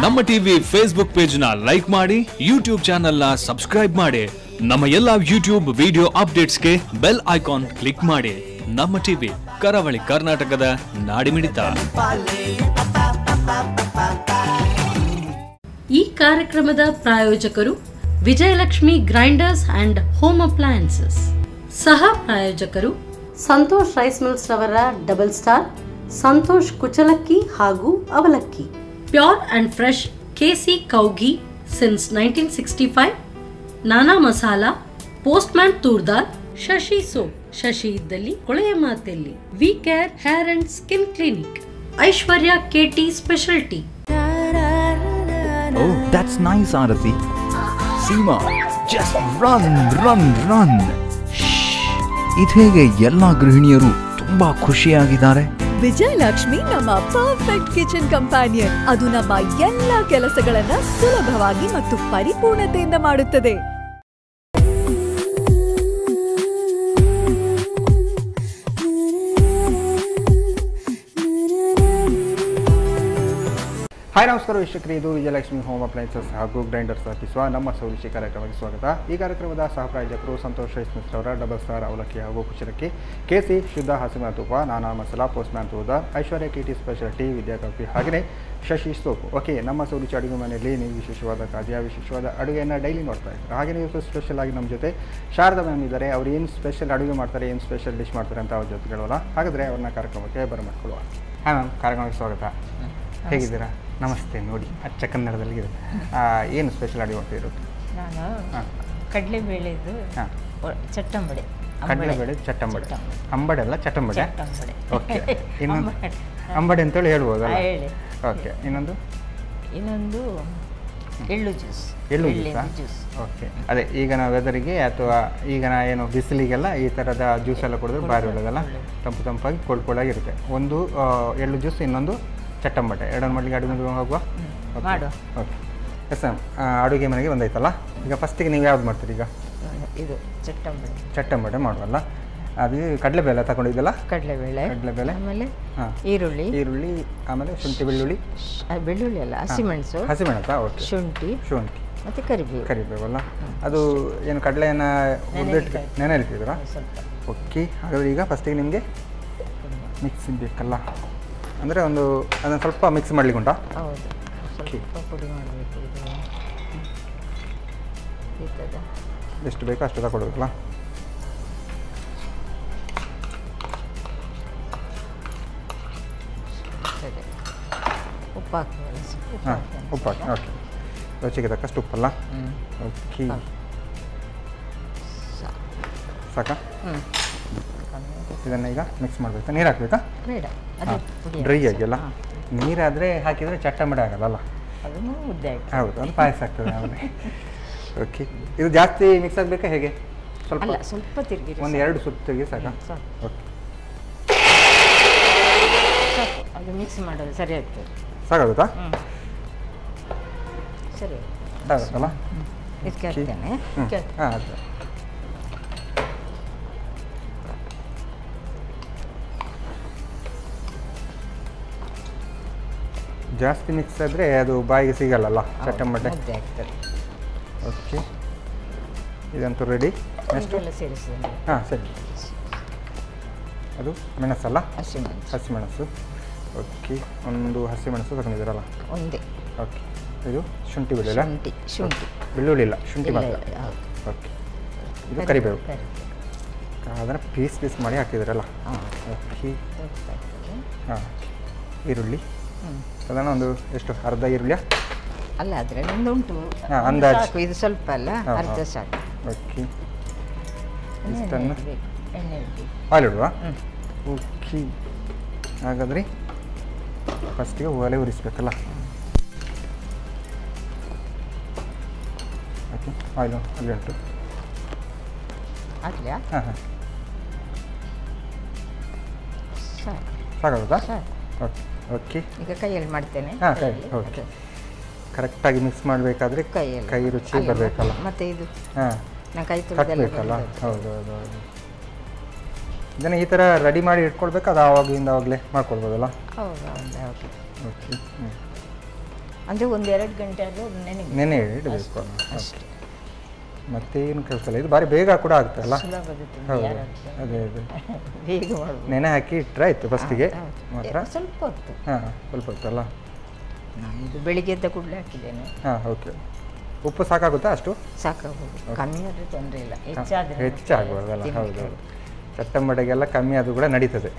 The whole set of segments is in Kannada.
ನಮ್ಮ ಟಿವಿ ಫೇಸ್ಬುಕ್ ಪೇಜ್ ನ ಲೈಕ್ ಮಾಡಿ, ಯೂಟ್ಯೂಬ್ ಚಾನೆಲ್ ನ ಸಬ್ಸ್ಕ್ರೈಬ್ ಮಾಡಿ. ನಮ್ಮ ಎಲ್ಲಾ ಯೂಟ್ಯೂಬ್ ವಿಡಿಯೋ ಅಪ್ಡೇಟ್ಸ್ಗೆ ಬೆಲ್ ಐಕಾನ್ ಕ್ಲಿಕ್ ಮಾಡಿ. ನಮ್ಮ ಟಿವಿ, ಕರಾವಳಿ ಕರ್ನಾಟಕದ ನಾಡಿಮಿಡಿತ. ಈ ಕಾರ್ಯಕ್ರಮದ ಪ್ರಾಯೋಜಕರು Vijayalakshmi grinders and home appliances. ಸಹ ಪ್ರಾಯೋಜಕರು ಸಂತೋಷ್ ರೈಸ್ ಮಿಲ್ಸ್ ರವರ ಡಬಲ್ ಸ್ಟಾರ್, ಸಂತೋಷ್ ಕುಚಲಕ್ಕಿ ಹಾಗೂ ಅವಲಕ್ಕಿ. ಪ್ಯೂರ್ ಅಂಡ್ ಫ್ರೆಶ್ ಕೆಸಿ ಕೌಗಿ ಸಿನ್ಸ್ 1965, ನಾನಾ ಮಸಾಲಾ, ಪೋಸ್ಟ್ಮ್ಯಾನ್ ತೂರ್ದಾರ್, ಶಶಿ ಸೋಪ್, ಶಶಿ ಇದ್ದಲ್ಲಿ ಕೊಳೆಯ ಮಾತೆಲ್ಲಿ, we care hair and skin clinic, Aishwarya KT speciality. Oh, that's nice, Arati. Seema, just run. ಇದೇಗೆ ಎಲ್ಲ ಗೃಹಿಣಿಯರು ತುಂಬಾ ಖುಷಿಯಾಗಿದ್ದಾರೆ. ವಿಜಯಲಕ್ಷ್ಮಿ ನಮ್ಮ ಪರ್ಫೆಕ್ಟ್ ಕಿಚನ್ ಕಂಪ್ಯಾನಿಯನ್. ಅದು ನಮ್ಮ ಎಲ್ಲ ಕೆಲಸಗಳನ್ನ ಸುಲಭವಾಗಿ ಮತ್ತು ಪರಿಪೂರ್ಣತೆಯಿಂದ ಮಾಡುತ್ತದೆ. ಹಾಯ್ ನಮಸ್ಕಾರ ವೀಕ್ಷಕರೇ, ಇದು ವಿಜಯಲಕ್ಷ್ಮಿ ಹೋಮ್ ಅಪ್ಲಯನ್ಸಸ್ ಹಾಗೂ ಗ್ರೈಂಡರ್ಸ್ ಅರ್ಪಿಸುವ ನಮ್ಮ ಸೌರಿಷಿ ಕಾರ್ಯಕ್ರಮಕ್ಕೆ ಸ್ವಾಗತ. ಈ ಕಾರ್ಯಕ್ರಮದ ಸಹ ಪ್ರಾಯೋಜಕರು ಸಂತೋಷ್ ರೈಸ್ ಮಿಲ್ಸ್ ರವರ ಡಬಲ್ ಸ್ಟಾರ್ ಅವಲಕ್ಕಿ ಹಾಗೂ ಕುಚಲಕ್ಕಿ, ಕೆಸಿ ಶುದ್ಧ ಹಸಿಮೆಣ ತುಪ್ಪ, ನಾನಾ ಮಸಾಲಾ, ಪೋಸ್ಟ್ಮ್ಯಾನ್ ತೂರ್ದಾರ್, ಐಶ್ವರ್ಯ ಕೆಟಿ ಸ್ಪೆಷಾಲಿಟಿ, ವಿದ್ಯಾ ಕಾಫಿ, ಹಾಗೆಯೇ ಶಶಿ ಸೋಪ್. ಓಕೆ, ನಮ್ಮ ಸೌರಿಷಿ ಅಡುಗೆ ಮನೆಯಲ್ಲಿ ನೀವು ವಿಶೇಷವಾದ ಖಾದ್ಯ, ವಿಶೇಷವಾದ ಅಡುಗೆಯನ್ನು ಡೈಲಿ ನೋಡ್ತಾ ಇದ್ದಾರೆ. ಹಾಗೆಯೇ ಇವತ್ತು ಸ್ಪೆಷಲ್ ಆಗಿ ನಮ್ಮ ಜೊತೆ ಶಾರದಾ ಮ್ಯಾಮ್ ಇದ್ದಾರೆ. ಅವ್ರು ಏನು ಸ್ಪೆಷಲ್ ಅಡುಗೆ ಮಾಡ್ತಾರೆ, ಏನು ಸ್ಪೆಷಲ್ ಡಿಶ್ ಮಾಡ್ತಾರೆ ಅಂತ ಅವ್ರ ಜೊತೆ ಕೇಳೋಲ್ಲ. ಹಾಗಾದರೆ ಅವ್ರನ್ನ ಕಾರ್ಯಕ್ರಮಕ್ಕೆ ಬರಮಾಡ್ಕೊಳ್ಳುವ. ಹಾಂ ಮ್ಯಾಮ್, ಕಾರ್ಯಕ್ರಮಕ್ಕೆ ಸ್ವಾಗತ. ಹೇಗಿದ್ದೀರಾ? ನಮಸ್ತೆ. ನೋಡಿ, ಅಚ್ಚ ಕನ್ನಡದಲ್ಲಿ ಇರುತ್ತೆ. ಏನು ಸ್ಪೆಷಲ್ ಅಡುಗೆ ಮಾಡ್ತಿರೋದು? ನಾನು ಕಡಲೆಬೇಳೆದು ಚಟ್ಟಂಬಡೆ. ಕಡಲೆಬೇಳೆ ಚಟ್ಟಂಬಡೆ. ಅಂಬಡೆ ಅಲ್ಲ, ಚಟ್ಟಂಬಡೆ. ಓಕೆ, ಇನ್ನೊಂದು ಅಂಬಡೆ ಅಂತೇಳಿ ಹೇಳ್ಬೋದಲ್ಲ? ಹೇಳಿ. ಓಕೆ, ಇನ್ನೊಂದು ಎಳ್ಳು ಜ್ಯೂಸ್. ಎಳ್ಳು ಜ್ಯೂಸ್. ಓಕೆ, ಅದೇ ಈಗಿನ ವೆದರಿಗೆ ಅಥವಾ ಈಗಿನ ಏನು ಬಿಸಿಲಿಗೆಲ್ಲ ಈ ಥರದ ಜ್ಯೂಸ್ ಎಲ್ಲ ಕುಡಿದ್ರೆ ಭಾರಿ ಒಳ್ಳೆಯದಲ್ಲ, ತಂಪಾಗಿ ಕೋಲ್ಡಾಗಿರುತ್ತೆ. ಒಂದು ಎಳ್ಳು ಜ್ಯೂಸ್, ಇನ್ನೊಂದು ಚಟ್ಟಂಬಟೆ. ಎರಡನ್ನು ಮಾಡಲಿಕ್ಕೆ ಅಡುಗೆ ಮನೆಗೆ ಹೋಗುವ. ಮಾಡು. Okay, yes ma'am. ಅಡುಗೆ ಮನೆಗೆ ಬಂದೈತಲ್ಲ, ಈಗ ಫಸ್ಟಿಗೆ ನೀವು ಯಾವ್ದು ಮಾಡ್ತೀರಿ? ಈಗ ಇದು ಚಟ್ಟಂಬಟೆ ಮಾಡುವಲ್ಲ. ಅದು ಕಡಲೆಬೇಳೆ ತಗೊಂಡಿದ್ದಲ್ಲ? ಕಡಲೆಬೇಳೆ, ಆಮೇಲೆ ಹಾಂ, ಈರುಳ್ಳಿ, ಆಮೇಲೆ ಶುಂಠಿ, ಬೆಳ್ಳುಳ್ಳಿ ಅಲ್ಲ, ಹಸಿಮೆಣಸು. ಓಕೆ, ಶುಂಠಿ ಮತ್ತು ಕರಿಬೇವಲ್ಲ. ಅದು ಏನು ಕಡಲೆಯನ್ನು ಹುರಿದಿಟ್ಟು ನೆನೆ ಇಡ್ತಿದ್ದೀರಾ? ಓಕೆ, ಹಾಗಾದರೆ ಈಗ ಫಸ್ಟಿಗೆ ನಿಮಗೆ ಮಿಕ್ಸಿ ಬೇಕಲ್ಲ, ಅಂದರೆ ಅದನ್ನು ಸ್ವಲ್ಪ ಮಿಕ್ಸ್ ಮಾಡ್ಲಿಕ್ಕೆ ಉಂಟಾ? ಹೌದು, ಸ್ವಲ್ಪ ಪುಡಿ ಮಾಡಬೇಕು. ಎಷ್ಟು ಬೇಕೋ ಅಷ್ಟು ತಗೊಳ್ಳೋದಲ್ಲ. ಉಪ್ಪು ಹಾಕಿ. ಹಾಂ, ಉಪ್ಪು ಹಾಕಿ. ಓಕೆ, ರುಚಿಗೆ ತಕ್ಕಷ್ಟು ಉಪ್ಪಲ್ಲ. ಓಕೆ, ಸಾಕಾ? ಇದನ್ನು ಈಗ ಮಿಕ್ಸ್ ಮಾಡಬೇಕಾ? ನೀರು ಹಾಕಬೇಕಾ? ಬೇಡ, ಡ್ರೈ ಆಗಿಲ್ಲ. ನೀರಾದರೆ ಹಾಕಿದರೆ ಚಟ್ಟಂಬಡೆ ಆಗಲ್ಲ. ಅದನ್ನು ಮುದ್ದೆ ಹಾಕಿ. ಹೌದು, ಅದು ಪಾಯಸ ಆಗ್ತದೆ ಆಮೇಲೆ. ಓಕೆ, ಇದು ಜಾಸ್ತಿ ಮಿಕ್ಸ್ ಆಗಬೇಕಾ ಹೇಗೆ? ಸ್ವಲ್ಪ ತಿರುಗಿ, ಒಂದು 2 ಸುತ್ತು ತಿರುಗಿ ಸಾಕಾ? ಓಕೆ, ಅದು ಮಿಕ್ಸ್ ಮಾಡೋದು ಸರಿ ಆಗ್ತದೆ. ಸಾಕಾಗುತ್ತಾ? ಸರಿ ಸಾಕಾಗುತ್ತಲ್ಲ? ಇದಕ್ಕೆ ಹಾಕ್ತೇನೆ. ಹಾಂ, ಅದು ಜಾಸ್ತಿ ಮಿಕ್ಸ್ ಆದರೆ ಅದು ಬಾಯಿಗೆ ಸಿಗಲ್ಲಲ್ಲ ಚಟ್ಟಂಬಡೆ. ಓಕೆ, ಇದಂತೂ ರೆಡಿ. ನೆಕ್ಸ್ಟು ಸೇರಿಸಿದೆ. ಹಾಂ, ಸರಿ. ಅದು ಮೆಣಸಲ್ಲ? ಹಸಿಮೆಣಸು. ಓಕೆ, ಒಂದು ಹಸಿಮೆಣಸು ತಗೊಂಡಿದ್ದೀರಲ್ಲ? ಒಂದೇ. ಓಕೆ, ಇದು ಶುಂಠಿ ಬೆಳ್ಳುಳ್ಳಿ. ಬೆಳ್ಳುಳ್ಳಿ ಇಲ್ಲ, ಶುಂಠಿ ಮಾತ್ರ. ಓಕೆ, ಇದು ಕರಿಬೇವು. ಅದನ್ನು ಪೀಸ್ ಮಾಡಿ ಹಾಕಿದ್ದೀರಲ್ಲ? ಓಕೆ, ಹಾಂ, ಈರುಳ್ಳಿ ಸಾಧಾರಣ ಒಂದು ಎಷ್ಟು, ಅರ್ಧ ಈರುಳ್ಳಿಯ? ಅಲ್ಲ, ಅದರಲ್ಲಿ ಉಂಟು ಅಂದಾಜು. ಇದು ಸ್ವಲ್ಪ ಅಲ್ಲ, ಅರ್ಧ ಸಾಕು. ಓಕೆ, ಇಷ್ಟನ್ನು ಎಣ್ಣೆ ಆಯಿಲ್ ಇಡುವ? ಓಕೆ, ಹಾಗಾದರೆ ಫಸ್ಟಿಗೆ ಒಲೆ ಉರಿಸ್ಬೇಕಲ್ಲ? ಓಕೆ, ಆಯಿಲು ಅಲ್ಲಿ ಉಂಟು. ಹಾಕ್ಲಿಯಾ? ಹಾಂ ಹಾಂ, ಸಾಕಾಗುತ್ತಾ? ಓಕೆ, ಓಕೆ, ಈಗ ಕೈಯಲ್ಲಿ ಮಾಡ್ತೇನೆ. ಹಾಂ, ಕೈ. ಓಕೆ, ಕರೆಕ್ಟಾಗಿ ಮಿಕ್ಸ್ ಮಾಡಬೇಕಾದ್ರೆ ಕೈ ರುಚಿ ಬರಬೇಕಲ್ಲ. ಮತ್ತೆ ಇದು ಹಾಂ, ನಾನು ಕೈ ಕಟ್ಟಬೇಕಲ್ಲ? ಹೌದು. ಇದನ್ನು ಈ ಥರ ರೆಡಿ ಮಾಡಿ ಇಟ್ಕೊಳ್ಬೇಕು, ಅದು ಆವಾಗಿಂದ ಆವಾಗಲೇ ಮಾಡ್ಕೊಳ್ಬೋದಲ್ಲ? ಹೌದು ಹೌದು. ಓಕೆ. ಅಂದರೆ 1-2 ಗಂಟೆ ಆದರೂ ನೆನೆ ಇಡಬೇಕು ಅಷ್ಟೇ. ಮತ್ತೇನು ಕೆಲಸ ಇಲ್ಲ. ಇದು ಭಾರಿ ಬೇಗ ಕೂಡ ಆಗ್ತದಲ್ಲ? ಸುಲಭದ ತಿಂಡಿ. ಹೌದು, ಯಾರಾಗ್ತದೆ? ಅದೇ ಅದೇ ಬೇಗ ಮಾಡ್ಬೋದು. ನೆನೆ ಹಾಕಿ ಇಟ್ಟರೆ ಆಯಿತು ಫಸ್ಟಿಗೆ ಮಾತ್ರ. ಸ್ವಲ್ಪ ಹೊತ್ತು. ಹಾಂ, ಸ್ವಲ್ಪ ಹೊತ್ತಲ್ಲ? ನಾನು ಇದು ಬೆಳಿಗ್ಗೆ ಎದ್ದ ಕೂಡಲೇ ಹಾಕಿದ್ದೇನೆ. ಹಾಂ, ಓಕೆ. ಉಪ್ಪು ಸಾಕಾಗುತ್ತಾ ಅಷ್ಟು? ಸಾಕಾಗ್ಬೋದು. ಕಮ್ಮಿ ಆದರೆ ತೊಂದರೆ ಇಲ್ಲ, ಹೆಚ್ಚಾಗ್ಬೋದಲ್ಲ? ಹೌದು ಹೌದು. ಚಟ್ಟಂಬಡೆಗೆಲ್ಲ ಕಮ್ಮಿ ಅದು ಕೂಡ ನಡೀತದೆ.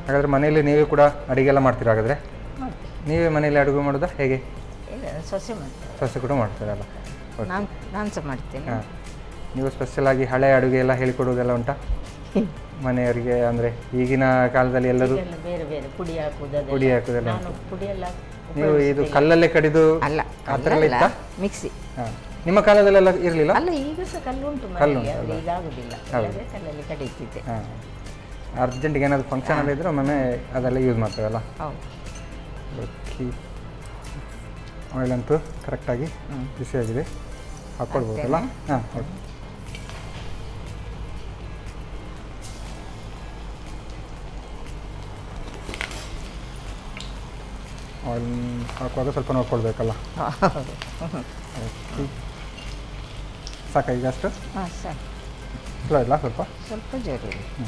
ಹಾಗಾದರೆ ಮನೆಯಲ್ಲಿ ನೀವೇ ಕೂಡ ಅಡುಗೆಲ್ಲ ಮಾಡ್ತೀರಾ? ಹಾಗಾದರೆ ನೀವೇ ಮನೆಯಲ್ಲಿ ಅಡುಗೆ ಮಾಡೋದಾ ಹೇಗೆ? ಇಲ್ಲ, ಸೊಸೆ ಮಾಡ್ತಾರೆ. ಸೊಸೆ ಕೂಡ ಮಾಡ್ತಾರಲ್ಲ? ನಾನು ಸಹ ಮಾಡ್ತೇನೆ. ಹಾಂ. ನೀವು ಸ್ಪೆಷಲಾಗಿ ಹಳೆ ಅಡುಗೆ ಎಲ್ಲ ಹೇಳಿಕೊಡೋದೆಲ್ಲ ಉಂಟಾ ಮನೆಯವರಿಗೆ? ಅಂದರೆ ಈಗಿನ ಕಾಲದಲ್ಲಿ ಎಲ್ಲರೂ ಬೇರೆ ಬೇರೆ ಪುಡಿ ಹಾಕೋದೆಲ್ಲ ನಾನು ಪುಡಿಯೆಲ್ಲ ನೀವು ಇದು ಕಲ್ಲಲ್ಲೇ ಕಡಿದು ಅಲ್ಲ, ಆ ಥರ ಎಲ್ಲ ಇತ್ತಾ? ಮಿಕ್ಸಿ. ಹಾಂ. ನಿಮ್ಮ ಕಾಲದಲ್ಲೆಲ್ಲ ಇರಲಿಲ್ಲ? ಅಲ್ಲ, ಈಗ ಸಹ ಕಲ್ಲು ಉಂಟು ಮನೆಯಲ್ಲಿ, ಆದರೆ ಈಗ ಆಗೋದಿಲ್ಲ. ಕಲ್ಲಲ್ಲಿ ಕಡಿತಿದ್ದೆ. ಹಾಂ. ಅರ್ಜೆಂಟಿಗೆ ಏನಾದರೂ ಫಂಕ್ಷನ್ ಎಲ್ಲ ಇದ್ದರೆ ಒಮ್ಮೆ ಅದೆಲ್ಲ ಯೂಸ್ ಮಾಡ್ತೇವಲ್ಲ? ಹೌದು. ಓಕೆ. ಆಯಿಲ್ ಅಂತೂ ಕರೆಕ್ಟಾಗಿ ಬಿಸಿಯಾಗಿದೆ, ಹಾಕ್ಕೊಳ್ಬೋದಲ್ಲ? ಹಾಂ, ಓಕೆ. ಆಯಿಲ್ ಹಾಕುವಾಗ ಸ್ವಲ್ಪ ನೋಡ್ಕೊಳ್ಬೇಕಲ್ಲ? ಓಕೆ. ಸಾಕ ಈಗ ಅಷ್ಟು? ಹಾಂ, ಸರಿ. ಸ್ಲೋ ಇಲ್ಲ, ಸ್ವಲ್ಪ ಜೋರು ಇದೆ.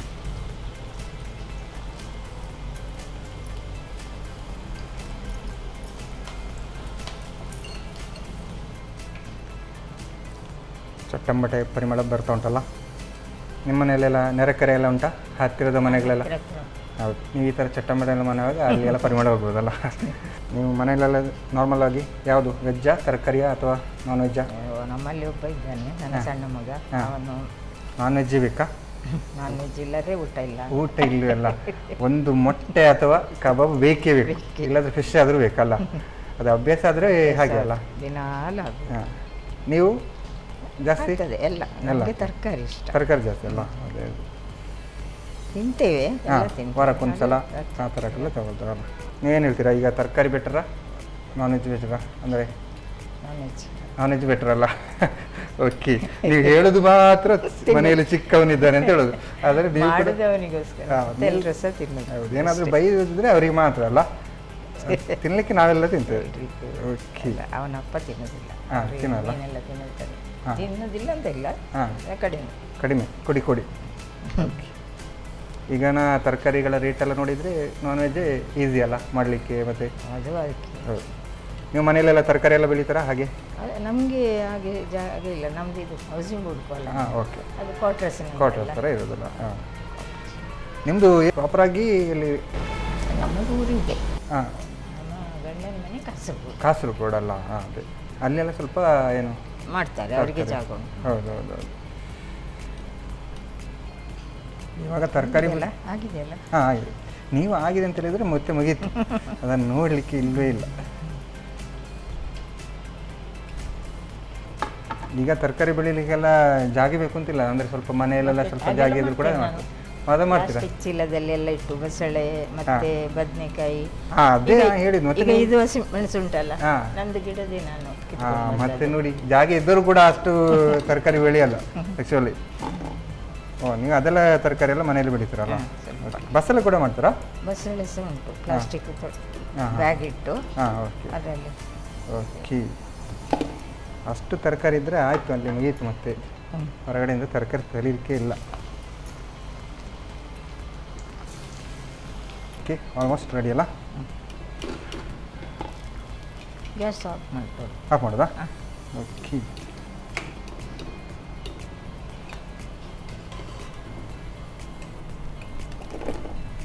ಚಟ್ಟಂಬಟೆ ಪರಿಮಳ ಬರ್ತಾ ಉಂಟಲ್ಲ? ನಿಮ್ಮ ಮನೆಯಲ್ಲೆಲ್ಲ ನೆರೆಕರೆ ಎಲ್ಲ ಉಂಟಾ? ಹತ್ತಿರದ ಮನೆಗಳೆಲ್ಲ? ಹೌದು. ನೀವು ಈ ಥರ ಚಟ್ಟಂಬಟೆ ಎಲ್ಲ ಮನೆಯಾಗ ಅಲ್ಲಿ ಎಲ್ಲ ಪರಿಮಳ ಹೋಗ್ಬೋದಲ್ಲ? ನೀವು ಮನೆಯಲ್ಲೆಲ್ಲ ನಾರ್ಮಲ್ ಆಗಿ ಯಾವುದು, ವೆಜ್ಜಾ ತರಕಾರಿಯಾ ಅಥವಾ ನಾನ್ ವೆಜ್ಜಾ? ನಮ್ಮಲ್ಲಿ ಒಬ್ಬ ಇದ್ದಾನೆ, ನನ್ನ ಸಣ್ಣ ಮಗ. ಅವನು ನಾನ್ ವೆಜ್ಜೇ ಬೇಕಾ? ನಾನ್ ವೆಜ್ ಇಲ್ಲದೆ ಊಟ ಇಲ್ಲವೇ ಅಲ್ಲ? ಒಂದು ಮೊಟ್ಟೆ ಅಥವಾ ಕಬಾಬ್ ಬೇಕೇ ಬೇಕು, ಇಲ್ಲಾಂದರೆ ಫಿಶ್ ಆದರೂ ಬೇಕಲ್ಲ? ಅದು ಅಭ್ಯಾಸ ಆದರೆ ಹಾಗೆ ಅಲ್ಲ? ದಿನಾಲ. ಹಾಂ. ನೀವು ಜಾಸ್ತಿ ಎಲ್ಲ ನಮಗೆ ತರಕಾರಿ ಇಷ್ಟ. ತರಕಾರಿ ಜಾಸ್ತಿ ಅಲ್ಲ? ಅದೇ ತಿಂತೇವೆ. ವಾರಕ್ಕೊಂದ್ಸಲ ಆ ಥರಕ್ಕೆಲ್ಲ ತಗೊಳ್ತಾರಲ್ಲ? ನೀವೇನು ಹೇಳ್ತೀರಾ ಈಗ, ತರಕಾರಿ ಬೆಟರಾ ನಾನ್ ವೆಜ್ ಬೆಟರಾ? ಅಂದರೆ ನಾನ್ ವೆಜ್ ಬೆಟರಲ್ಲ? ಓಕೆ. ನೀವು ಹೇಳೋದು ಮಾತ್ರ ಮನೆಯಲ್ಲಿ ಚಿಕ್ಕವನಿದ್ದಾನೆ ಅಂತ ಹೇಳೋದು, ಆದರೆ ನೀವು ಹೌದು. ಏನಾದರೂ ಬೈದಿದ್ರೆ ಅವರಿಗೆ ಮಾತ್ರ ಅಲ್ಲ, ತಿನ್ನಲಿಕ್ಕೆ ನಾವೆಲ್ಲ ತಿಂತೇವೆ. ಓಕೆ. ಅವನಪ್ಪ ತಿನ್ನೋದಿಲ್ಲ. ಹಾಂ, ತಿನ್ನಲ್ಲ? ತಿನ್ನೋದಿಲ್ಲ ಅಂತ ಇಲ್ಲ, ಕಡಿಮೆ ಕೊಡಿ. ಈಗ ತರಕಾರಿಗಳ ರೇಟೆಲ್ಲ ನೋಡಿದರೆ ನಾನ್ ವೆಜ್ಜೇ ಈಸಿ ಅಲ್ಲ ಮಾಡಲಿಕ್ಕೆ? ಮತ್ತು ಅದು ಹೌದು. ನೀವು ಮನೆಯಲ್ಲೆಲ್ಲ ತರಕಾರಿ ಎಲ್ಲ ಬೆಳೀತಾರಾ ಹಾಗೆ? ನಮಗೆ ಹಾಗೆ ಜಾಗ ಇಲ್ಲ, ನಮ್ಮದು ಇದು ಹೌಸಿಂಗ್ ಬೋರ್ಡ್ ಅಲ್ಲ? ಹಾಂ, ಓಕೆ. ಅದು ಕ್ವಾರ್ಟರ್ಸ್ ಥರ ಇರೋದಿಲ್ಲ? ಹಾಂ. ನಿಮ್ಮದು ಪ್ರಾಪರಾಗಿ ಇಲ್ಲಿ? ನಮ್ಮದು ಊರಿದೆ. ಹಾಂ. ನಮ್ಮ ಗಂಡನ ಮನೆ ಕಾಸರಗೋಡು ಅಲ್ಲ? ಹಾಂ, ಅದೇ. ಅಲ್ಲೆಲ್ಲ ಸ್ವಲ್ಪ ಏನು ಮಾಡ್ತಾರೆ, ಅವರಿಗೆ ಜಾಗ ಉಂಟು. ಹೌದು. ಇವಾಗ ತರಕಾರಿ ಎಲ್ಲ ಆಗಿದೆಯಲ್ಲ? ಹಾಂ, ಆಗಿದೆ. ನೀವು ಆಗಿದೆ ಅಂತ ಹೇಳಿದರೆ ಮತ್ತೆ ಮುಗೀತು, ಅದನ್ನು ನೋಡಲಿಕ್ಕೆ ಇಲ್ಲವೇ ಇಲ್ಲ. ಈಗ ತರಕಾರಿ ಬೆಳೀಲಿಕ್ಕೆಲ್ಲ ಜಾಗ ಬೇಕು ಅಂತಿಲ್ಲ, ಅಂದರೆ ಸ್ವಲ್ಪ ಮನೆಯಲ್ಲೆಲ್ಲ ಸ್ವಲ್ಪ ಜಾಗ ಇದ್ರೂ ಕೂಡ ಅದು ಮಾಡ್ತೀರಾ? ಚೀಲದಲ್ಲಿ ಎಲ್ಲ ಇಟ್ಟು ಬಸಳೆ ಮತ್ತೆ ಬದನೆಕಾಯಿ. ಅದೇ ಹೇಳಿದ್ದು. ಮತ್ತೆ ಇದು ಹಸಿ ಮೆಣಸು ಉಂಟಲ್ಲ, ನಂದು ಗಿಡದೇ ನಾನು. ಮತ್ತೆ ನೋಡಿ, ಜಾಗ ಇದ್ದರೂ ಕೂಡ ಅಷ್ಟು ತರಕಾರಿ ಬೆಳೆಯಲ್ಲ ಆ್ಯಕ್ಚುಲಿ. ಓ, ನೀವು ಅದೆಲ್ಲ ತರಕಾರಿ ಎಲ್ಲ ಮನೆಯಲ್ಲಿ ಬೆಳೀತೀರಲ್ಲ? ಬಸಳೆ ಕೂಡ ಮಾಡ್ತೀರಾ? ಬಸಳೆ ಸಹ ಉಂಟು, ಪ್ಲಾಸ್ಟಿಕ್ ಬ್ಯಾಗ್ ಇಟ್ಟು ಅದರಲ್ಲಿ. ಓಕೆ. ಅಷ್ಟು ತರಕಾರಿ ಇದ್ದರೆ ಆಯಿತು, ಅಲ್ಲಿ ಮುಗೀತು. ಮತ್ತೆ ಹೊರಗಡೆಯಿಂದ ತರಕಾರಿ ತರಲಿಕ್ಕೆ ಇಲ್ಲ. ಓಕೆ, ಆಲ್ಮೋಸ್ಟ್ ರೆಡಿ ಅಲ್ಲ? ಗ್ಯಾಸ್ ಆಫ್ ಮಾಡ್ಬೋದು. ಆಫ್ ಮಾಡೋದಾ? ಓಕೆ.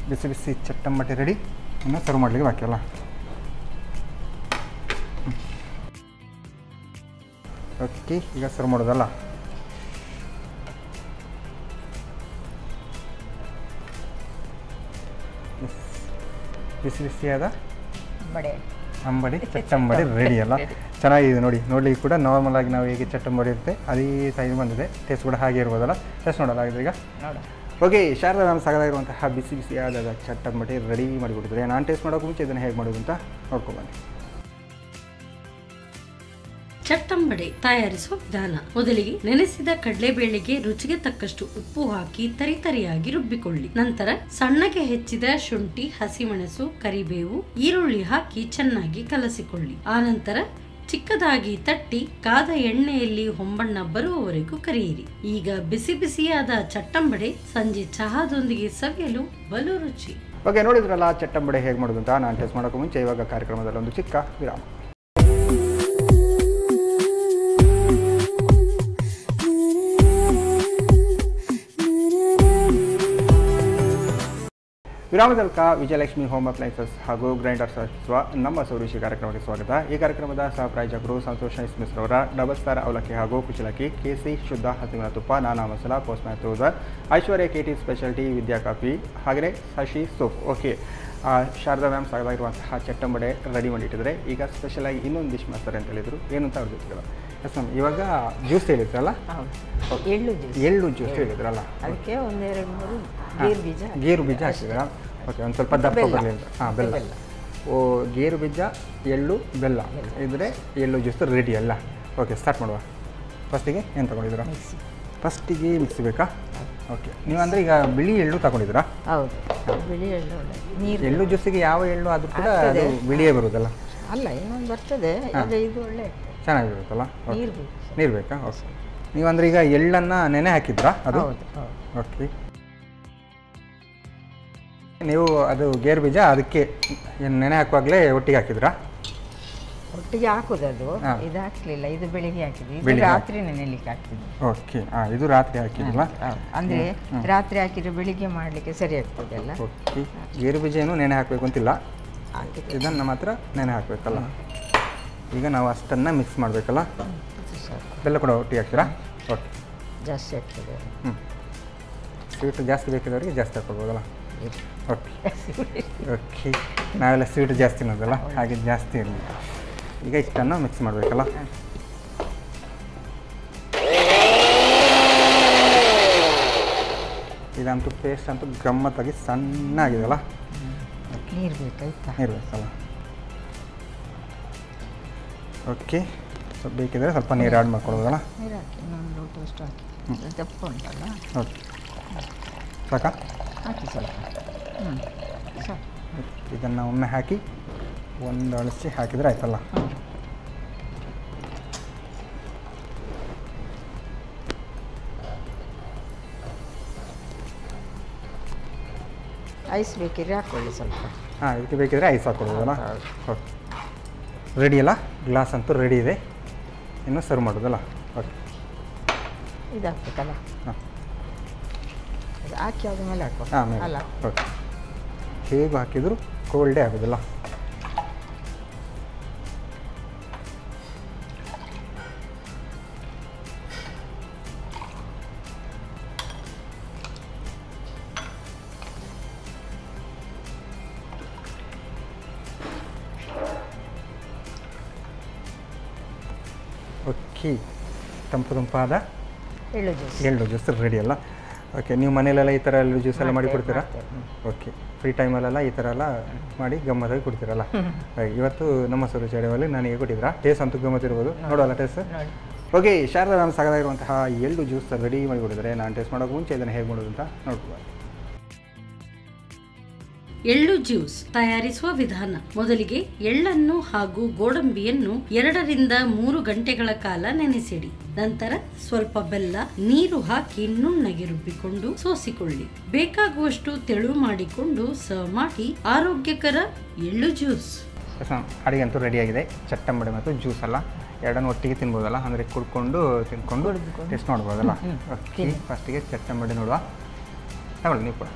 ಬಿಸಿ ಬಿಸಿ ಚಟ್ಟಂಬಟೆ ರೆಡಿ. ಇನ್ನು ಸರ್ವ್ ಮಾಡಲಿಕ್ಕೆ ಬಾಕಿ ಅಲ್ಲ? ಓಕೆ, ಈಗ ಸರ್ವ್ ಮಾಡೋದಲ್ಲ? ಬಿಸಿ ಬಿಸಿಯಾದ ಅಂಬಡಿ ಚಟ್ಟಂಬಡಿ ರೆಡಿ ಅಲ್ಲ? ಚೆನ್ನಾಗಿದೆ ನೋಡಿ, ನೋಡಲಿಕ್ಕೆ ಕೂಡ ನಾರ್ಮಲ್ ಆಗಿ ನಾವು ಹೇಗೆ ಚಟ್ಟಂಬಡಿ ಇರುತ್ತೆ ಅದೇ ಸೈಜ್ ಬಂದಿದೆ. ಟೇಸ್ಟ್ ಕೂಡ ಹಾಗೆ ಇರ್ಬೋದಲ್ಲ? ಟೇಸ್ಟ್ ನೋಡೋಲ್ಲ ಆಗಿದ್ರೆ ಈಗ? ಓಕೆ, ಶಾರದಾ ನಾನು ಸಾಗದಾಗಿರುವಂತಹ ಬಿಸಿ ಬಿಸಿಯಾದ ಚಟ್ಟಂಬಟಿ ರೆಡಿ ಮಾಡಿಕೊಟ್ಟಿದ್ದಾರೆ. ನಾನು ಟೇಸ್ಟ್ ಮಾಡೋಕೆ ಮುಂಚೆ ಇದನ್ನು ಹೇಗೆ ಮಾಡೋದು ಅಂತ ನೋಡ್ಕೊಬನ್ನಿ. ಚಟ್ಟಂಬಡೆ ತಯಾರಿಸುವ ವಿಧಾನ. ಮೊದಲಿಗೆ ನೆನೆಸಿದ ಕಡಲೆಬೇಳೆಗೆ ರುಚಿಗೆ ತಕ್ಕಷ್ಟು ಉಪ್ಪು ಹಾಕಿ ತರಿತರಿಯಾಗಿ ರುಬ್ಬಿಕೊಳ್ಳಿ. ನಂತರ ಸಣ್ಣಗೆ ಹೆಚ್ಚಿದ ಶುಂಠಿ, ಹಸಿಮೆಣಸು, ಕರಿಬೇವು, ಈರುಳ್ಳಿ ಹಾಕಿ ಚೆನ್ನಾಗಿ ಕಲಸಿಕೊಳ್ಳಿ. ಆನಂತರ ಚಿಕ್ಕದಾಗಿ ತಟ್ಟಿ ಕಾದ ಎಣ್ಣೆಯಲ್ಲಿ ಹೊಂಬಣ್ಣ ಬರುವವರೆಗೂ ಕರಿಯಿರಿ. ಈಗ ಬಿಸಿ ಬಿಸಿಯಾದ ಚಟ್ಟಂಬಡೆ ಸಂಜೆ ಚಹಾದೊಂದಿಗೆ ಸವಿಯಲು ಬಲು ರುಚಿ. ಓಕೆ, ನೋಡಿದ್ರಲ್ಲ ಚಟ್ಟಂಬಡೆ ಹೇಗೆ ಮಾಡೋದು ಅಂತ. ನಾನು ಟೇಸ್ಟ್ ಮಾಡೋಕ್ಕೂ ಮುಂಚೆ ಇವಾಗ ಕಾರ್ಯಕ್ರಮದಲ್ಲಿ ಒಂದು ಚಿಕ್ಕ ವಿರಾಮ. ವಿರಾಮದಲ್ಕ ವಿಜಯಲಕ್ಷ್ಮಿ ಹೋಮ್ ಅಪ್ಲೈನ್ಸಸ್ ಹಾಗೂ ಗ್ರೈಂಡರ್ಸ್ ಅರ್ಪಿಸುವ ನಮ್ಮ ಸೌರುಷಿ ಕಾರ್ಯಕ್ರಮಕ್ಕೆ ಸ್ವಾಗತ. ಈ ಕಾರ್ಯಕ್ರಮದ ಸಹ ಪ್ರಾಯೋಜಕರು ಸಂತೋಷ್ ರೈಸ್ ಮಿಲ್ಸ್ ರವರ ಡಬಲ್ ಸ್ಟಾರ್ ಅವಲಕ್ಕಿ ಹಾಗೂ ಕುಚಲಕ್ಕಿ, KC ಶುದ್ಧ ಹಸಿವಿನ ತುಪ್ಪ, Nana masala, post Mathews, Aishwarya KT speciality, Vidya coffee, ಹಾಗೆಯೇ Shashi soap. Okay, Sharada ma'am ಸಾಗದಾಗಿರುವಂತಹ ಚಟ್ಟಂಬಡೆ ರೆಡಿ ಮಾಡಿಟ್ಟಿದ್ದಾರೆ. ಈಗ ಸ್ಪೆಷಲಾಗಿ ಇನ್ನೊಂದು ಡಿಶ್ ಮಾಡ್ತಾರೆ ಅಂತ ಹೇಳಿದರು. ಏನು ಅಂತ ಅವ್ರ ಜೊತೆಗೆ ಎಸ್ ಮ್ಯಾಮ್, ಇವಾಗ ಜ್ಯೂಸ್ ಹೇಳಿದ್ರಲ್ಲ, ಎಳ್ಳು ಜ್ಯೂಸ್ ಹೇಳಿದ್ರಲ್ಲ, ಅದಕ್ಕೆ 1-2-3 ಗೇರು ಬೀಜ ಹಾಕಿದ್ದೀರಾ? ಓಕೆ, ಒಂದು ಸ್ವಲ್ಪ ದಪ್ಪ ಬರಲಿ ಅಂತ. ಬೆಲ್ಲ. ಗೇರು ಬೀಜ, ಎಳ್ಳು, ಬೆಲ್ಲ ಇದ್ರೆ ಎಳ್ಳು ಜ್ಯೂಸ್ ರೆಡಿ ಅಲ್ಲ? ಓಕೆ, ಸ್ಟಾರ್ಟ್ ಮಾಡುವ. ಫಸ್ಟಿಗೆ ಏನು ತೊಗೊಂಡಿದ್ದೀರಾ? ಫಸ್ಟಿಗೆ ಮಿಕ್ಸಿ ಬೇಕಾ? ಓಕೆ, ನೀವು ಅಂದರೆ ಈಗ ಬಿಳಿ ಎಳ್ಳು ತಗೊಂಡಿದ್ದೀರಾ? ಹೌದು, ಬಿಳಿ ಎಳ್ಳು. ಎಳ್ಳು ಜ್ಯೂಸಿಗೆ ಯಾವ ಎಳ್ಳು ಅದು ಕೂಡ ಅದು ಬಿಳಿಯೇ ಬರುವುದಲ್ಲ? ಅಲ್ಲ, ಇನ್ನೊಂದು ಬರ್ತದೆ, ಇದು ಒಳ್ಳೆ ಚೆನ್ನಾಗಿರುತ್ತಲ್ಲ? ನೀರು ಬೇಕಾ? ಓಕೆ, ನೀವು ಅಂದರೆ ಈಗ ಎಳ್ಳನ್ನು ನೆನೆ ಹಾಕಿದ್ರಾ ಅದು? ಓಕೆ, ನೀವು ಅದು ಗೇರು ಬೀಜ ಅದಕ್ಕೆ ಏನು ನೆನೆ ಹಾಕುವಾಗಲೇ ಒಟ್ಟಿಗೆ ಹಾಕಿದ್ರಾ? ಒಟ್ಟಿಗೆ ಹಾಕೋದು ಅದು. ಇದು ಹಾಕ್ಲಿಲ್ಲ, ಇದು ಬೆಳಿಗ್ಗೆ ಹಾಕಿದ್ವಿ, ರಾತ್ರಿ ನೆನೆಲಿಕ್ಕೆ ಹಾಕ್ತಿದ್ವಿ. ಓಕೆ, ಇದು ರಾತ್ರಿ ಹಾಕಿದ್ವಾ? ಅಂದರೆ ರಾತ್ರಿ ಹಾಕಿದ್ರೆ ಬೆಳಿಗ್ಗೆ ಮಾಡಲಿಕ್ಕೆ ಸರಿ ಆಗ್ತದೆ ಅಲ್ಲ. ಓಕೆ, ಗೇರು ಬೀಜ ಏನು ನೆನೆ ಹಾಕಬೇಕು ಅಂತಿಲ್ಲ, ಇದನ್ನು ಮಾತ್ರ ನೆನೆ ಹಾಕಬೇಕಲ್ಲ. ಈಗ ನಾವು ಅಷ್ಟನ್ನು ಮಿಕ್ಸ್ ಮಾಡಬೇಕಲ್ಲ. ಬೆಲ್ಲ ಕೂಡ ಒಟ್ಟಿಗೆ ಹಾಕ್ತೀರಾ? ಓಕೆ, ಜಾಸ್ತಿ ಆಗ್ತದೆ. ಸ್ವೀಟ್ ಜಾಸ್ತಿ ಬೇಕಿದ್ದವರಿಗೆ ಜಾಸ್ತಿ ಹಾಕ್ಕೊಳ್ಬೋದಲ್ಲ? ಓಕೆ ಓಕೆ, ನಾವೆಲ್ಲ ಸ್ವೀಟ್ ಜಾಸ್ತಿ ತಿನ್ನೋದಲ್ಲ, ಹಾಗೆ ಜಾಸ್ತಿ ಇರಲಿ. ಈಗ ಇಷ್ಟನ್ನು ಮಿಕ್ಸ್ ಮಾಡಬೇಕಲ್ಲ. ಇದಂತೂ ಪೇಸ್ಟ್ ಅಂತೂ ಗಮ್ಮತ್ತಾಗಿ ಸಣ್ಣಾಗಿದೆಯಲ್ಲ. ನೀರು ಬೇಕಾಯ್ತಾ? ನೀರು ಬೇಕಲ್ಲ. ಓಕೆ, ಸ್ವಲ್ಪ ಬೇಕಿದ್ರೆ ಸ್ವಲ್ಪ ನೀರು ಆ್ಯಡ್ ಮಾಡ್ಕೊಳ್ಬೋದಲ್ಲ? ನೀರು ಹಾಕಿ ಇನ್ನೊಂದು ಲೋಟಷ್ಟು ಹಾಕಿ, ದಪ್ಪ ಉಂಟಲ್ಲ. ಓಕೆ, ಸಾಕಾ? ಹಾಕಿ ಸ್ವಲ್ಪ. ಸಾಕು. ಇದನ್ನು ಒಮ್ಮೆ ಹಾಕಿ ಒಂದು ಅಳಸಿ ಹಾಕಿದರೆ ಆಯ್ತಲ್ಲ. ಐಸ್ ಬೇಕಿದ್ರೆ ಹಾಕ್ಕೊಳ್ಳಿ ಸ್ವಲ್ಪ. ಇದಕ್ಕೆ ಬೇಕಿದ್ರೆ ಐಸ್ ಹಾಕ್ಕೊಡ್ಬೋದಲ್ಲ? ಓಕೆ, ರೆಡಿ ಅಲ್ಲ? ಗ್ಲಾಸ್ ಅಂತೂ ರೆಡಿ ಇದೆ, ಇನ್ನು ಸರ್ವ್ ಮಾಡೋದಲ್ಲ? ಓಕೆ, ಇದು ಹಾಕ್ಬೇಕಲ್ಲ? ಹಾಂ, ಹಾಕಿ ಆದಮೇಲೆ ಹಾಕೋ. ಅಲ್ಲ, ಓಕೆ, ಹೇಗೂ ಹಾಕಿದ್ರು ಕೋಲ್ಡೇ ಆಗೋದಿಲ್ಲ. ಓಕೆ, ತಂಪಾದ ಎಳ್ಳು ಜ್ಯೂಸ್ ರೆಡಿ ಅಲ್ಲ? ಓಕೆ, ನೀವು ಮನೇಲೆಲ್ಲ ಈ ಥರ ಎಳ್ಳು ಜ್ಯೂಸ್ ಎಲ್ಲ ಮಾಡಿ ಕೊಡ್ತೀರಾ? ಓಕೆ, ಫ್ರೀ ಟೈಮಲ್ಲೆಲ್ಲ ಈ ಥರ ಎಲ್ಲ ಮಾಡಿ ಗಮ್ಮತ್ತಾಗಿ ಕೊಡ್ತೀರಲ್ಲ? ಇವತ್ತು ನಮ್ಮ ಸೌರುಷಿ ಅಡುಗೆಯಲ್ಲಿ ನನಗೆ ಕೊಟ್ಟಿದ್ದೀರಾ. ಟೇಸ್ಟ್ ಅಂತೂ ಗಮ್ಮತ್ತಿರ್ಬೋದು, ನೋಡೋಲ್ಲ ಟೇಸ್ಟ್? ಓಕೆ, ಶಾರದಾ ಮ್ಯಾಮ್ ಸಾಗದಾಗಿರುವಂತಹ ಎಳ್ಳು ಜ್ಯೂಸ್ ರೆಡಿ ಮಾಡಿ ಕೊಟ್ಟಿದ್ದಾರೆ. ನಾನು ಟೇಸ್ಟ್ ಮಾಡೋಕೆ ಮುಂಚೆ ಇದನ್ನು ಹೇಗೆ ಮಾಡೋದು ಅಂತ ನೋಡ್ಬೋದು. ಎಳ್ಳು ಜ್ಯೂಸ್ ತಯಾರಿಸುವ ವಿಧಾನ. ಮೊದಲಿಗೆ ಎಳ್ಳನ್ನು ಹಾಗೂ ಗೋಡಂಬಿಯನ್ನು 2-3 ಗಂಟೆಗಳ ಕಾಲ ನೆನೆಸಿಡಿ. ನಂತರ ಸ್ವಲ್ಪ ಬೆಲ್ಲ, ನೀರು ಹಾಕಿ ನುಣ್ಣಗೆ ರುಬ್ಬಿಕೊಂಡು ಸೋಸಿಕೊಳ್ಳಿ. ಬೇಕಾಗುವಷ್ಟು ತೆಳು ಮಾಡಿಕೊಂಡು ಸರ್ವ್ ಮಾಡಿ ಆರೋಗ್ಯಕರ ಎಳ್ಳು ಜ್ಯೂಸ್. ಅಡಿಗೆ ಅಂತೂ ರೆಡಿಯಾಗಿದೆ. ಚಟ್ಟಂಬಡೆ ಮತ್ತು ಜ್ಯೂಸ್ ಅಲ್ಲ, ಎರಡನ್ನು ಒಟ್ಟಿಗೆ ತಿನ್ಬೋದಲ್ಲ? ಅಂದರೆ ತಿನ್ಕೊಂಡು ಟೇಸ್ಟ್ ನೋಡ್ಬೋದಲ್ಲ? ಓಕೆ, ಫಸ್ಟಿಗೆ ಚಟ್ಟಂಬಡೆ ನೋಡುವ. ತಗೊಳ್ಳಿ ನೀವು ಕೂಡ.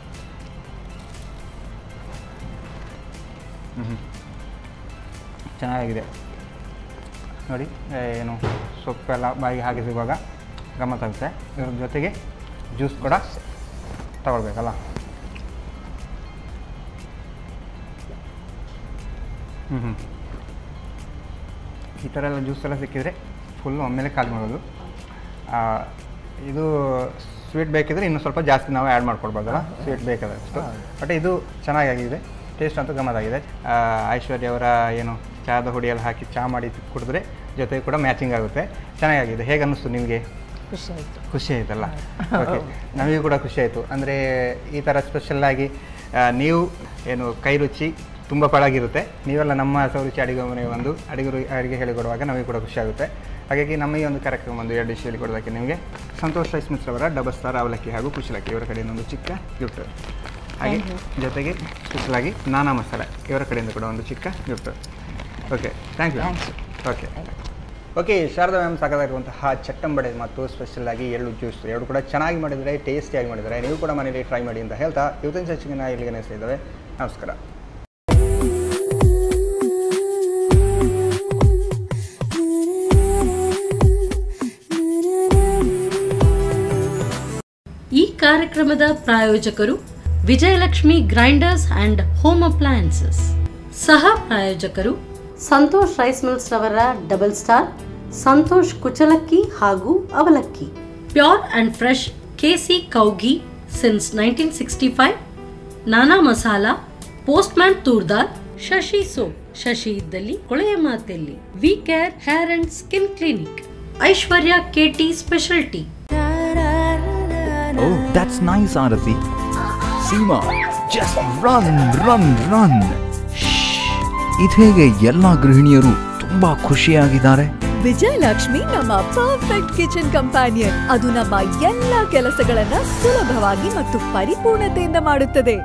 ಚೆನ್ನಾಗಿದೆ ನೋಡಿ. ಏನು ಸೊಪ್ಪೆಲ್ಲ ಬಾಯಿಗೆ ಹಾಕಿ ಸಿಗುವಾಗ ಗಮ್ಮತ್ತಾಗುತ್ತೆ. ಇದ್ರ ಜೊತೆಗೆ ಜ್ಯೂಸ್ ಕೂಡ ತಗೊಳ್ಬೇಕಲ್ಲ? ಈ ಥರ ಎಲ್ಲ ಜ್ಯೂಸ್ ಎಲ್ಲ ಸಿಕ್ಕಿದರೆ ಫುಲ್ಲು ಒಮ್ಮೆಲೆ ಖಾಲಿ ಮಾಡೋದು. ಇದು ಸ್ವೀಟ್ ಬೇಕಿದ್ರೆ ಇನ್ನೂ ಸ್ವಲ್ಪ ಜಾಸ್ತಿ ನಾವು ಆ್ಯಡ್ ಮಾಡ್ಕೊಳ್ಬೋದಲ್ಲ, ಸ್ವೀಟ್ ಬೇಕಾದಷ್ಟು. ಬಟ್ ಇದು ಚೆನ್ನಾಗಿದೆ, ಟೇಸ್ಟ್ ಅಂತೂ ಗಮ್ಮತ್ತಾಗಿದೆ. ಐಶ್ವರ್ಯ ಅವರ ಏನು ಚಹಾದ ಹುಡಿಯಲ್ಲಿ ಹಾಕಿ ಚಹಾ ಮಾಡಿ ಕುಡಿದ್ರೆ ಜೊತೆ ಕೂಡ ಮ್ಯಾಚಿಂಗ್ ಆಗುತ್ತೆ, ಚೆನ್ನಾಗಿದೆ. ಹೇಗೆ ಅನ್ನಿಸ್ತು ನಿಮಗೆ? ಖುಷಿ ಆಯಿತು. ಖುಷಿ ಆಯ್ತಲ್ಲ? ಓಕೆ, ನಮಗೂ ಕೂಡ ಖುಷಿ ಆಯಿತು. ಅಂದರೆ ಈ ಥರ ಸ್ಪೆಷಲ್ಲಾಗಿ ನೀವು ಏನು ಕೈ ರುಚಿ ತುಂಬ ಪಳಗಿರುತ್ತೆ, ನೀವೆಲ್ಲ ನಮ್ಮ ಸೌರುಚಿ ಅಡುಗೆ ಮನೆಗೆ ಬಂದು ಅಡುಗೆ ಹೇಳಿಕೊಡುವಾಗ ನಮಗೆ ಕೂಡ ಖುಷಿ ಆಗುತ್ತೆ. ಹಾಗಾಗಿ ನಮ್ಮ ಈ ಒಂದು ಕಾರ್ಯಕ್ರಮ ಒಂದು 2 ಡಿಶ್ ಹೇಳಿಕೊಡೋದಕ್ಕೆ ನಿಮಗೆ ಸಂತೋಷ್ ರೈಸ್ ಮಿಲ್ಸ್ ಅವರ ಡಬಲ್ ಸ್ಟಾರ್ ಅವಲಕ್ಕಿ ಹಾಗೂ ಕುಶಲಕ್ಕಿ ಇವರ ಕಡೆಯಿಂದ ಒಂದು ಚಿಕ್ಕ ಗಿಫ್ಟ್, ಹಾಗೆ ಜೊತೆಗೆ ಸ್ಪೆಷಲಾಗಿ ನಾನಾ ಮಸಾಲೆ ಇವರ ಕಡೆಯಿಂದ ಕೂಡ ಒಂದು ಚಿಕ್ಕ gift. Okay, thank you. Okay, Sharada ma'am ಸಾಕಾಗಿರುವಂತಹ ಚಟ್ಟಂಬಡೆ ಮತ್ತು ಸ್ಪೆಷಲಾಗಿ ಎಳ್ಳು ಜ್ಯೂಸ್ ಎರಡು ಕೂಡ ಚೆನ್ನಾಗಿ ಮಾಡಿದರೆ, ಟೇಸ್ಟಿಯಾಗಿ ಮಾಡಿದರೆ, ನೀವು ಕೂಡ ಮನೇಲಿ ಟ್ರೈ ಮಾಡಿ ಅಂತ ಹೇಳ್ತಾ ಇವತ್ತಿನ ಚರ್ಚೆನ ಇಲ್ಲಿಗೆ ನಡೆಸ್ತಾ ಇದ್ದಾವೆ. ನಮಸ್ಕಾರ. ಈ ಕಾರ್ಯಕ್ರಮದ ಪ್ರಾಯೋಜಕರು Vijayalakshmi grinders and home appliances. ಸಹ ಪ್ರಾಯೋಜಕರು ಸಂತೋಷ್ ರೈಸ್ ಮಿಲ್ಸ್ ರವರ ಡಬಲ್ ಸ್ಟಾರ್, ಸಂತೋಷ್ ಕುಚಲಕ್ಕಿ ಹಾಗೂ ಅವಲಕ್ಕಿ. ಪ್ಯೂರ್ ಅಂಡ್ ಫ್ರೆಶ್ ಕೆಸಿ ಕೌಗಿ ಸಿನ್ಸ್ 1965. ನಾನಾ ಮಸಾಲಾ, ಪೋಸ್ಟ್ಮ್ಯಾನ್ ತೂರ್ದಾರ್, ಶಶಿ ಸೋಪ್, ಶಶಿ ಇದ್ದಲ್ಲಿ ಕೊಳೆಯ ಮಾತೆಲ್ಲಿ, we care hair and skin clinic, Aishwarya KT speciality. Oh, that's nice, Arati. Seema, just run. ಇದೇಗೆ ಎಲ್ಲ ಗೃಹಿಣಿಯರು ತುಂಬಾ ಖುಷಿಯಾಗಿದ್ದಾರೆ. ವಿಜಯಲಕ್ಷ್ಮಿ ನಮ್ಮ ಪರ್ಫೆಕ್ಟ್ ಕಿಚನ್ ಕಂಪ್ಯಾನಿಯನ್. ಅದು ನಮ್ಮ ಎಲ್ಲ ಕೆಲಸಗಳನ್ನ ಸುಲಭವಾಗಿ ಮತ್ತು ಪರಿಪೂರ್ಣತೆಯಿಂದ ಮಾಡುತ್ತದೆ.